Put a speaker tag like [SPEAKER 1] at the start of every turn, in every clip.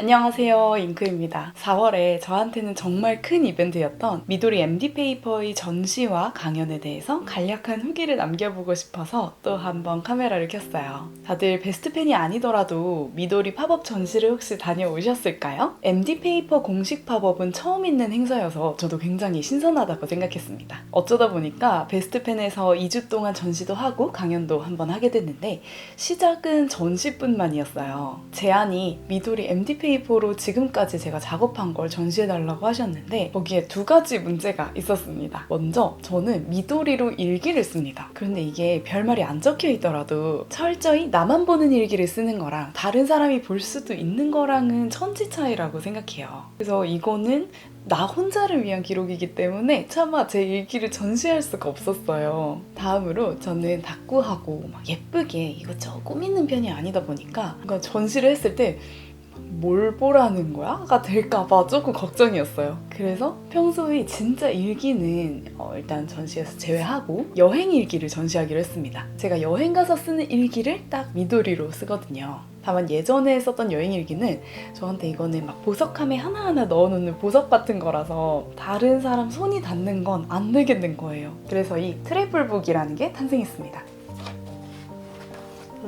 [SPEAKER 1] 안녕하세요, 잉크입니다. 4월에 저한테는 정말 큰 이벤트였던 미도리 MD 페이퍼의 전시와 강연에 대해서 간략한 후기를 남겨보고 싶어서 또 한번 카메라를 켰어요. 다들 베스트 팬이 아니더라도 미도리 팝업 전시를 혹시 다녀오셨을까요? MD 페이퍼 공식 팝업은 처음 있는 행사여서 저도 굉장히 신선하다고 생각했습니다. 어쩌다 보니까 베스트 팬에서 2주 동안 전시도 하고 강연도 한번 하게 됐는데 시작은 전시뿐만이었어요. 제안이 미도리 MD 페이퍼로 지금까지 제가 작업한 걸 전시해달라고 하셨는데 거기에 두 가지 문제가 있었습니다. 먼저 저는 미도리로 일기를 씁니다. 그런데 이게 별말이 안 적혀 있더라도 철저히 나만 보는 일기를 쓰는 거랑 다른 사람이 볼 수도 있는 거랑은 천지 차이라고 생각해요. 그래서 이거는 나 혼자를 위한 기록이기 때문에 차마 제 일기를 전시할 수가 없었어요. 다음으로 저는 다꾸하고 막 예쁘게 이것저것 꾸미는 편이 아니다 보니까 뭔가 전시를 했을 때 뭘 보라는 거야? 가 될까봐 조금 걱정이었어요. 그래서 평소에 진짜 일기는 일단 전시에서 제외하고 여행 일기를 전시하기로 했습니다. 제가 여행 가서 쓰는 일기를 딱 미도리로 쓰거든요. 다만 예전에 썼던 여행 일기는 저한테 이거는 막 보석함에 하나하나 넣어놓는 보석 같은 거라서 다른 사람 손이 닿는 건 안 되겠는 거예요. 그래서 이 트래블북이라는 게 탄생했습니다.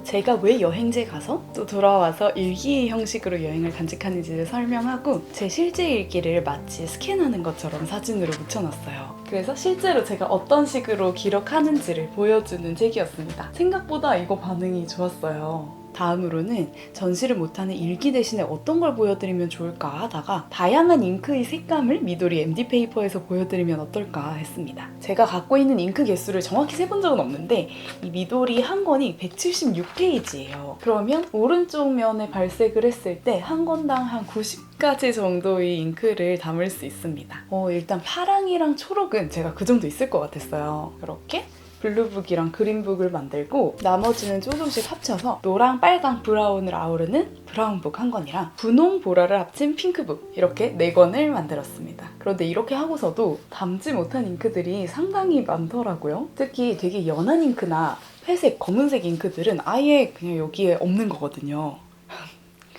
[SPEAKER 1] 제가 왜 여행지에 가서 또 돌아와서 일기 형식으로 여행을 간직하는지를 설명하고 제 실제 일기를 마치 스캔하는 것처럼 사진으로 묻혀놨어요. 그래서 실제로 제가 어떤 식으로 기록하는지를 보여주는 책이었습니다. 생각보다 이거 반응이 좋았어요. 다음으로는 전시를 못하는 일기 대신에 어떤 걸 보여드리면 좋을까 하다가 다양한 잉크의 색감을 미도리 MD 페이퍼에서 보여드리면 어떨까 했습니다. 제가 갖고 있는 잉크 개수를 정확히 세본 적은 없는데 이 미도리 한 권이 176페이지예요. 그러면 오른쪽 면에 발색을 했을 때 한 권당 한 90가지 정도의 잉크를 담을 수 있습니다. 일단 파랑이랑 초록은 제가 그 정도 있을 것 같았어요. 이렇게 블루북이랑 그린북을 만들고 나머지는 조금씩 합쳐서 노랑, 빨강, 브라운을 아우르는 브라운북 한 권이랑 분홍, 보라를 합친 핑크북 이렇게 4권을 만들었습니다. 그런데 이렇게 하고서도 담지 못한 잉크들이 상당히 많더라고요. 특히 되게 연한 잉크나 회색, 검은색 잉크들은 아예 그냥 여기에 없는 거거든요.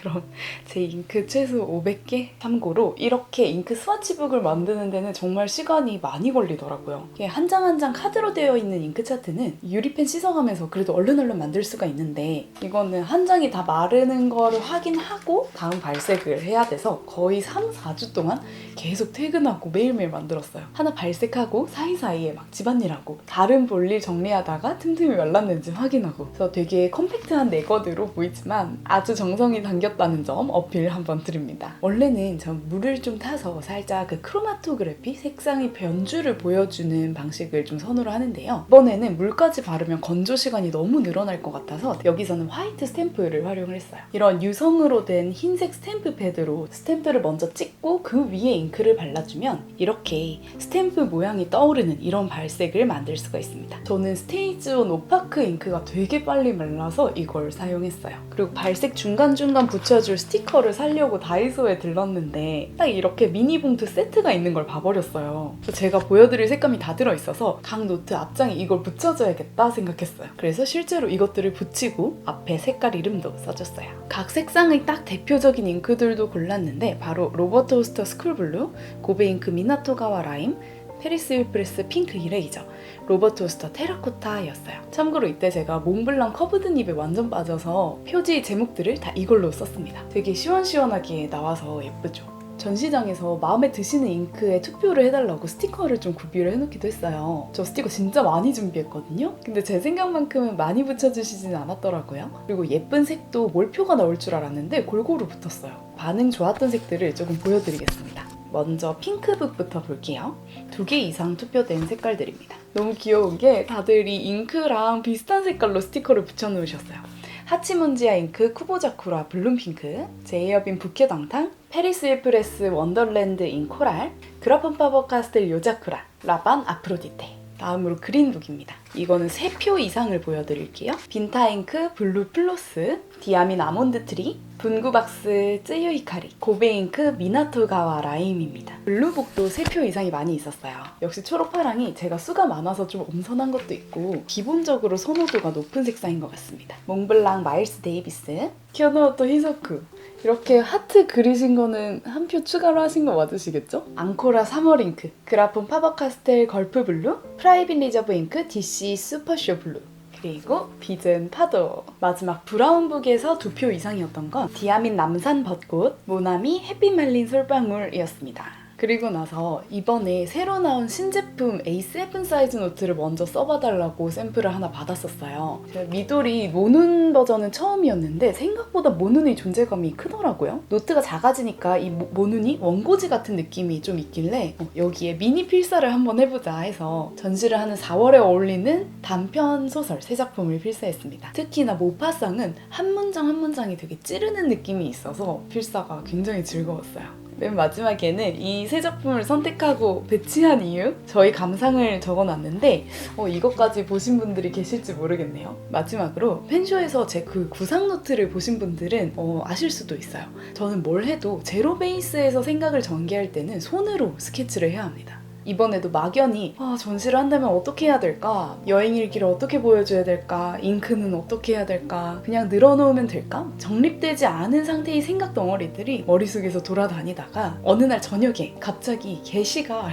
[SPEAKER 1] 그럼 제 잉크 최소 500개? 참고로 이렇게 잉크 스와치북을 만드는 데는 정말 시간이 많이 걸리더라고요. 한 장 한 장 카드로 되어 있는 잉크 차트는 유리펜 씻어가면서 그래도 얼른 만들 수가 있는데 이거는 한 장이 다 마르는 거를 확인하고 다음 발색을 해야 돼서 거의 3, 4주 동안 계속 퇴근하고 매일매일 만들었어요. 하나 발색하고 사이사이에 막 집안일하고 다른 볼일 정리하다가 틈틈이 말랐는지 확인하고 그래서 되게 컴팩트한 네거드로 보이지만 아주 정성이 담겼다는 점 어필 한번 드립니다. 원래는 전 물을 좀 타서 살짝 그 크로마토그래피 색상의 변주를 보여주는 방식을 좀 선호를 하는데요. 이번에는 물까지 바르면 건조 시간이 너무 늘어날 것 같아서 여기서는 화이트 스탬프를 활용을 했어요. 이런 유성으로 된 흰색 스탬프 패드로 스탬프를 먼저 찍고 그 위에 잉크를 발라주면 이렇게 스탬프 모양이 떠오르는 이런 발색을 만들 수가 있습니다. 저는 스테이지온 오파크 잉크가 되게 빨리 말라서 이걸 사용했어요. 그리고 발색 중간중간 붙여줄 스티커를 사려고 다이소에 들렀는데 딱 이렇게 미니 봉투 세트가 있는 걸 봐버렸어요. 제가 보여드릴 색감이 다 들어있어서 각 노트 앞장에 이걸 붙여줘야겠다 생각했어요. 그래서 실제로 이것들을 붙이고 앞에 색깔 이름도 써줬어요. 각 색상의 딱 대표적인 잉크들도 골랐는데 바로 로버트 호스터 스쿨블루, 고베잉크 미나토가와 라임, 페리스 힐프레스 핑크 이레이저, 로버트 호스터 테라코타였어요. 참고로 이때 제가 몽블랑 커브드 닙에 완전 빠져서 표지 제목들을 다 이걸로 썼습니다. 되게 시원시원하게 나와서 예쁘죠? 전시장에서 마음에 드시는 잉크에 투표를 해달라고 스티커를 좀 구비를 해놓기도 했어요. 저 스티커 진짜 많이 준비했거든요? 근데 제 생각만큼은 많이 붙여주시진 않았더라고요. 그리고 예쁜 색도 몰표가 나올 줄 알았는데 골고루 붙었어요. 반응 좋았던 색들을 조금 보여드리겠습니다. 먼저 핑크북부터 볼게요. 2개 이상 투표된 색깔들입니다. 너무 귀여운 게 다들 이 잉크랑 비슷한 색깔로 스티커를 붙여놓으셨어요. 하치문지아 잉크 쿠보자쿠라 블룸핑크, 제이어빈 부케당탕, 페리스 힐프레스 원더랜드 인 코랄, 그라폰 파버 카스텔 요자쿠라, 라반 아프로디테. 다음으로 그린북입니다. 이거는 3표 이상을 보여드릴게요. 빈타잉크 블루 플로스, 디아민 아몬드 트리, 분구박스 쯔유이카리, 고베잉크 미나토가와 라임입니다. 블루북도 3표 이상이 많이 있었어요. 역시 초록파랑이 제가 수가 많아서 좀 엄선한 것도 있고 기본적으로 선호도가 높은 색상인 것 같습니다. 몽블랑 마일스 데이비스, 켜노오토 히소쿠. 이렇게 하트 그리신 거는 한 표 추가로 하신 거 맞으시겠죠? 앙코라 3월 잉크, 그라폰 파버카스텔 걸프 블루, 프라이빗 리저브 잉크 DC 슈퍼쇼 블루, 그리고 비즌 파도. 마지막 브라운북에서 2표 이상이었던 건 디아민 남산 벚꽃, 모나미 햇빛 말린 솔방울이었습니다. 그리고 나서 이번에 새로 나온 신제품 A7 사이즈 노트를 먼저 써봐달라고 샘플을 하나 받았었어요. 미도리 모눈 버전은 처음이었는데 생각보다 모눈의 존재감이 크더라고요. 노트가 작아지니까 이 모눈이 원고지 같은 느낌이 좀 있길래 여기에 미니 필사를 한번 해보자 해서 전시를 하는 4월에 어울리는 단편 소설 3작품을 필사했습니다. 특히나 모파상은 한 문장 한 문장이 되게 찌르는 느낌이 있어서 필사가 굉장히 즐거웠어요. 맨 마지막에는 이 3작품을 선택하고 배치한 이유? 저희 감상을 적어놨는데 이것까지 보신 분들이 계실지 모르겠네요. 마지막으로 펜쇼에서 제 그 구상 노트를 보신 분들은 아실 수도 있어요. 저는 뭘 해도 제로 베이스에서 생각을 전개할 때는 손으로 스케치를 해야 합니다. 이번에도 막연히 전시를 한다면 어떻게 해야 될까? 여행 일기를 어떻게 보여줘야 될까? 잉크는 어떻게 해야 될까? 그냥 늘어놓으면 될까? 정립되지 않은 상태의 생각 덩어리들이 머릿속에서 돌아다니다가 어느 날 저녁에 갑자기 게시가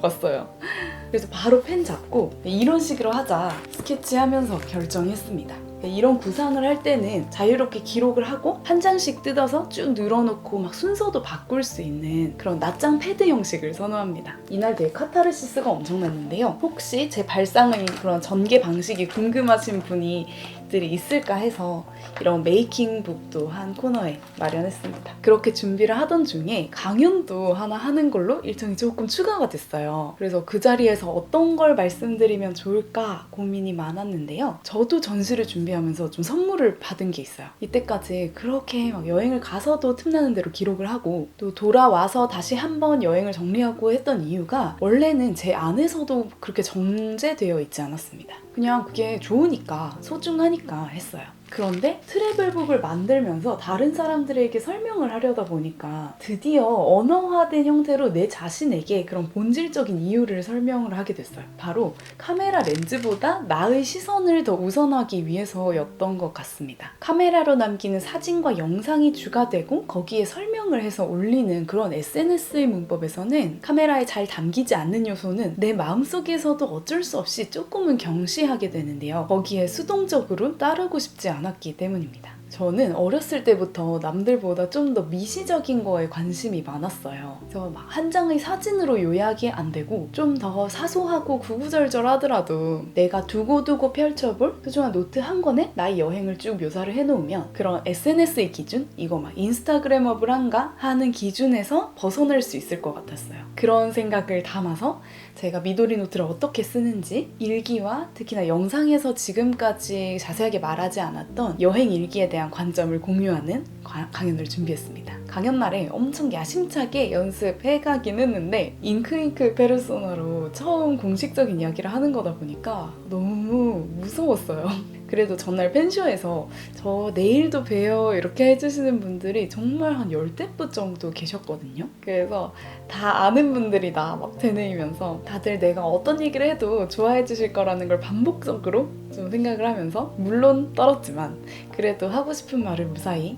[SPEAKER 1] 왔어요. 그래서 바로 펜 잡고 이런 식으로 하자 스케치하면서 결정했습니다. 이런 구상을 할 때는 자유롭게 기록을 하고 한 장씩 뜯어서 쭉 늘어놓고 막 순서도 바꿀 수 있는 그런 낱장 패드 형식을 선호합니다. 이날 되게 카타르시스가 엄청났는데요. 혹시 제 발상의 그런 전개 방식이 궁금하신 분들이 있을까 해서 이런 메이킹북도 한 코너에 마련했습니다. 그렇게 준비를 하던 중에 강연도 하나 하는 걸로 일정이 조금 추가가 됐어요. 그래서 그 자리에서 어떤 걸 말씀드리면 좋을까 고민이 많았는데요. 저도 전시를 준비하면서 좀 선물을 받은 게 있어요. 이때까지 그렇게 막 여행을 가서도 틈나는 대로 기록을 하고 또 돌아와서 다시 한번 여행을 정리하고 했던 이유가 원래는 제 안에서도 그렇게 정제되어 있지 않았습니다. 그냥 그게 좋으니까 소중하니까 했어요. 그런데 트래블북을 만들면서 다른 사람들에게 설명을 하려다 보니까 드디어 언어화된 형태로 내 자신에게 그런 본질적인 이유를 설명을 하게 됐어요. 바로 카메라 렌즈보다 나의 시선을 더 우선하기 위해서였던 것 같습니다. 카메라로 남기는 사진과 영상이 주가 되고 거기에 설명을 해서 올리는 그런 SNS의 문법에서는 카메라에 잘 담기지 않는 요소는 내 마음속에서도 어쩔 수 없이 조금은 경시하게 되는데요. 거기에 수동적으로 따르고 싶지 않았기 때문입니다. 저는 어렸을 때부터 남들보다 좀 더 미시적인 거에 관심이 많았어요. 그래서 막 한 장의 사진으로 요약이 안 되고 좀 더 사소하고 구구절절하더라도 내가 두고두고 펼쳐볼 소중한 노트 한 권에 나의 여행을 쭉 묘사를 해놓으면 그런 SNS의 기준? 이거 막 인스타그래머블한가? 하는 기준에서 벗어날 수 있을 것 같았어요. 그런 생각을 담아서 제가 미도리 노트를 어떻게 쓰는지 일기와 특히나 영상에서 지금까지 자세하게 말하지 않았던 여행 일기에 대한 관점을 공유하는 강연을 준비했습니다. 강연 날에 엄청 야심차게 연습해가긴 했는데 잉크 페르소나로 처음 공식적인 이야기를 하는 거다 보니까 너무 무서웠어요. 그래도 전날 펜쇼에서 저 내일도 봬요 이렇게 해주시는 분들이 정말 한 10대분 정도 계셨거든요. 그래서 다 아는 분들이다 막 되뇌이면서 다들 내가 어떤 얘기를 해도 좋아해 주실 거라는 걸 반복적으로 좀 생각을 하면서 물론 떨었지만 그래도 하고 싶은 말을 무사히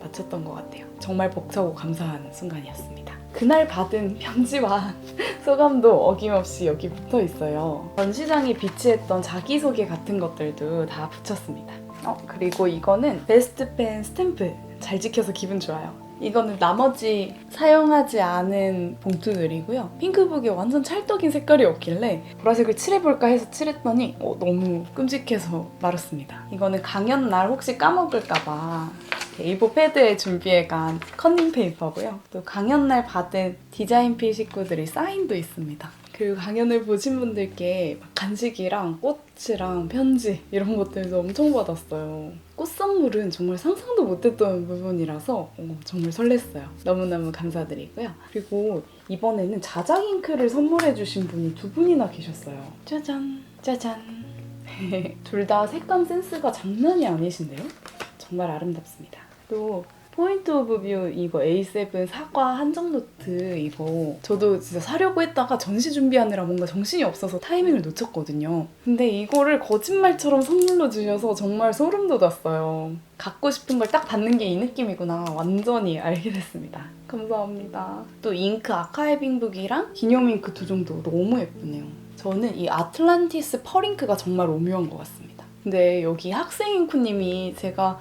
[SPEAKER 1] 마쳤던 것 같아요. 정말 벅차고 감사한 순간이었습니다. 그날 받은 편지와 소감도 어김없이 여기 붙어 있어요. 전시장에 비치했던 자기소개 같은 것들도 다 붙였습니다. 그리고 이거는 베스트 펜 스탬프 잘 지켜서 기분 좋아요. 이거는 나머지 사용하지 않은 봉투들이고요. 핑크북에 완전 찰떡인 색깔이 없길래 보라색을 칠해볼까 해서 칠했더니 너무 끔찍해서 말았습니다. 이거는 강연 날 혹시 까먹을까봐 A4 패드에 준비해간 커닝 페이퍼고요. 또 강연날 받은 디자인필 식구들이 사인도 있습니다. 그리고 강연을 보신 분들께 간식이랑 꽃이랑 편지 이런 것들도 엄청 받았어요. 꽃 선물은 정말 상상도 못했던 부분이라서 정말 설렜어요. 너무너무 감사드리고요. 그리고 이번에는 자작 잉크를 선물해주신 분이 2분이나 계셨어요. 짜잔! 짜잔. 둘 다 색감 센스가 장난이 아니신데요? 정말 아름답습니다. 또 포인트 오브 뷰 이거 A7 사과 한정 노트 이거 저도 진짜 사려고 했다가 전시 준비하느라 뭔가 정신이 없어서 타이밍을 놓쳤거든요. 근데 이거를 거짓말처럼 선물로 주셔서 정말 소름 돋았어요. 갖고 싶은 걸 딱 받는 게 이 느낌이구나 완전히 알게 됐습니다. 감사합니다. 또 잉크 아카이빙북이랑 기념 잉크 두 종도 너무 예쁘네요. 저는 이 아틀란티스 펄잉크가 정말 오묘한 것 같습니다. 근데 여기 학생 잉크님이 제가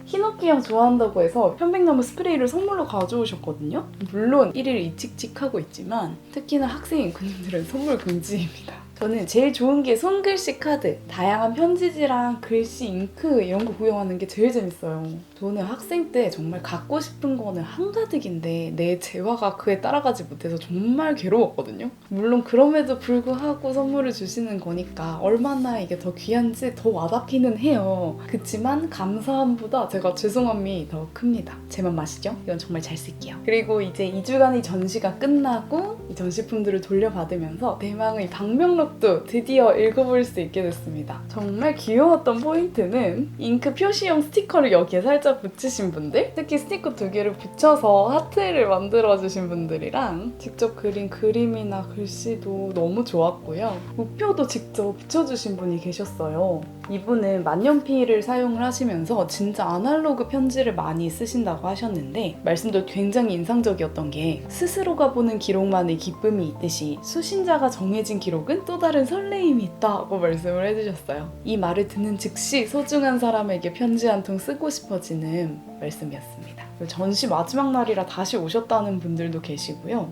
[SPEAKER 1] 히노키향 좋아한다고 해서 편백나무 스프레이를 선물로 가져오셨거든요. 물론 1일 이칙칙하고 있지만 특히나 학생 잉크님들은 선물 금지입니다. 저는 제일 좋은 게 손글씨 카드, 다양한 편지지랑 글씨, 잉크 이런 거 구경하는 게 제일 재밌어요. 저는 학생 때 정말 갖고 싶은 거는 한가득인데 내 재화가 그에 따라가지 못해서 정말 괴로웠거든요. 물론 그럼에도 불구하고 선물을 주시는 거니까 얼마나 이게 더 귀한지 더 와닿기는 해요. 그치만 감사함보다 제가 죄송함이 더 큽니다. 제 맘 아시죠? 이건 정말 잘 쓸게요. 그리고 이제 2주간의 전시가 끝나고 이 전시품들을 돌려받으면서 대망의 방명록도 드디어 읽어볼 수 있게 됐습니다. 정말 귀여웠던 포인트는 잉크 표시용 스티커를 여기에 살짝 붙이신 분들, 특히 스티커 2개를 붙여서 하트를 만들어주신 분들이랑 직접 그린 그림이나 글씨도 너무 좋았고요. 우표도 직접 붙여주신 분이 계셨어요. 이분은 만년필을 사용을 하시면서 진짜 아날로그 편지를 많이 쓰신다고 하셨는데 말씀도 굉장히 인상적이었던 게 스스로가 보는 기록만의 기쁨이 있듯이 수신자가 정해진 기록은 또 다른 설레임이 있다고 말씀을 해주셨어요. 이 말을 듣는 즉시 소중한 사람에게 편지 한 통 쓰고 싶어지는 말씀이었습니다. 전시 마지막 날이라 다시 오셨다는 분들도 계시고요.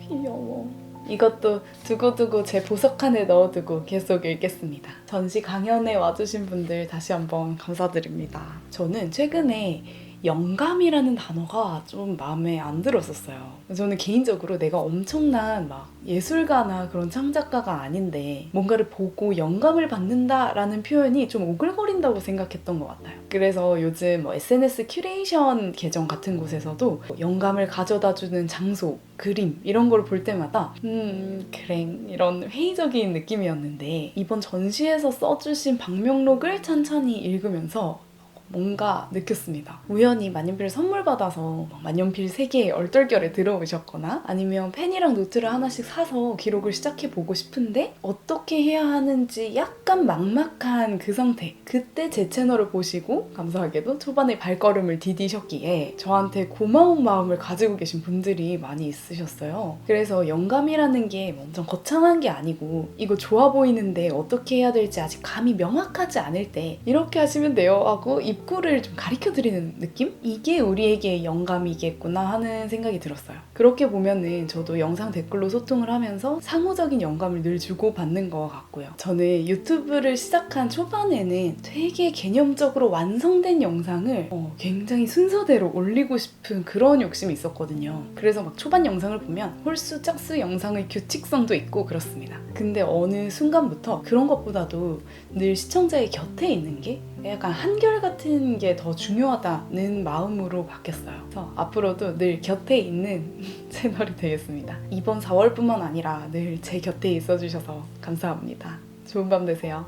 [SPEAKER 1] 귀여워. 이것도 두고두고 제 보석칸에 넣어두고 계속 읽겠습니다. 전시 강연에 와주신 분들 다시 한번 감사드립니다. 저는 최근에 영감이라는 단어가 좀 마음에 안 들었었어요. 저는 개인적으로 내가 엄청난 막 예술가나 그런 창작가가 아닌데 뭔가를 보고 영감을 받는다라는 표현이 좀 오글거린다고 생각했던 것 같아요. 그래서 요즘 SNS 큐레이션 계정 같은 곳에서도 영감을 가져다주는 장소, 그림 이런 걸 볼 때마다 그래 이런 회의적인 느낌이었는데 이번 전시에서 써주신 방명록을 찬찬히 읽으면서 뭔가 느꼈습니다. 우연히 만년필을 선물 받아서 만년필 3개에 얼떨결에 들어오셨거나 아니면 펜이랑 노트를 하나씩 사서 기록을 시작해보고 싶은데 어떻게 해야 하는지 약간 막막한 그 상태. 그때 제 채널을 보시고 감사하게도 초반에 발걸음을 디디셨기에 저한테 고마운 마음을 가지고 계신 분들이 많이 있으셨어요. 그래서 영감이라는 게 엄청 거창한 게 아니고 이거 좋아 보이는데 어떻게 해야 될지 아직 감이 명확하지 않을 때 이렇게 하시면 돼요 하고 입구를 좀 가르쳐드리는 느낌? 이게 우리에게 영감이겠구나 하는 생각이 들었어요. 그렇게 보면은 저도 영상 댓글로 소통을 하면서 상호적인 영감을 늘 주고받는 것 같고요. 저는 유튜브를 시작한 초반에는 되게 개념적으로 완성된 영상을 굉장히 순서대로 올리고 싶은 그런 욕심이 있었거든요. 그래서 막 초반 영상을 보면 홀수 짝수 영상의 규칙성도 있고 그렇습니다. 근데 어느 순간부터 그런 것보다도 늘 시청자의 곁에 있는 게 약간 한결같은 게 더 중요하다는 마음으로 바뀌었어요. 그래서 앞으로도 늘 곁에 있는 채널이 되겠습니다. 이번 4월뿐만 아니라 늘 제 곁에 있어주셔서 감사합니다. 좋은 밤 되세요.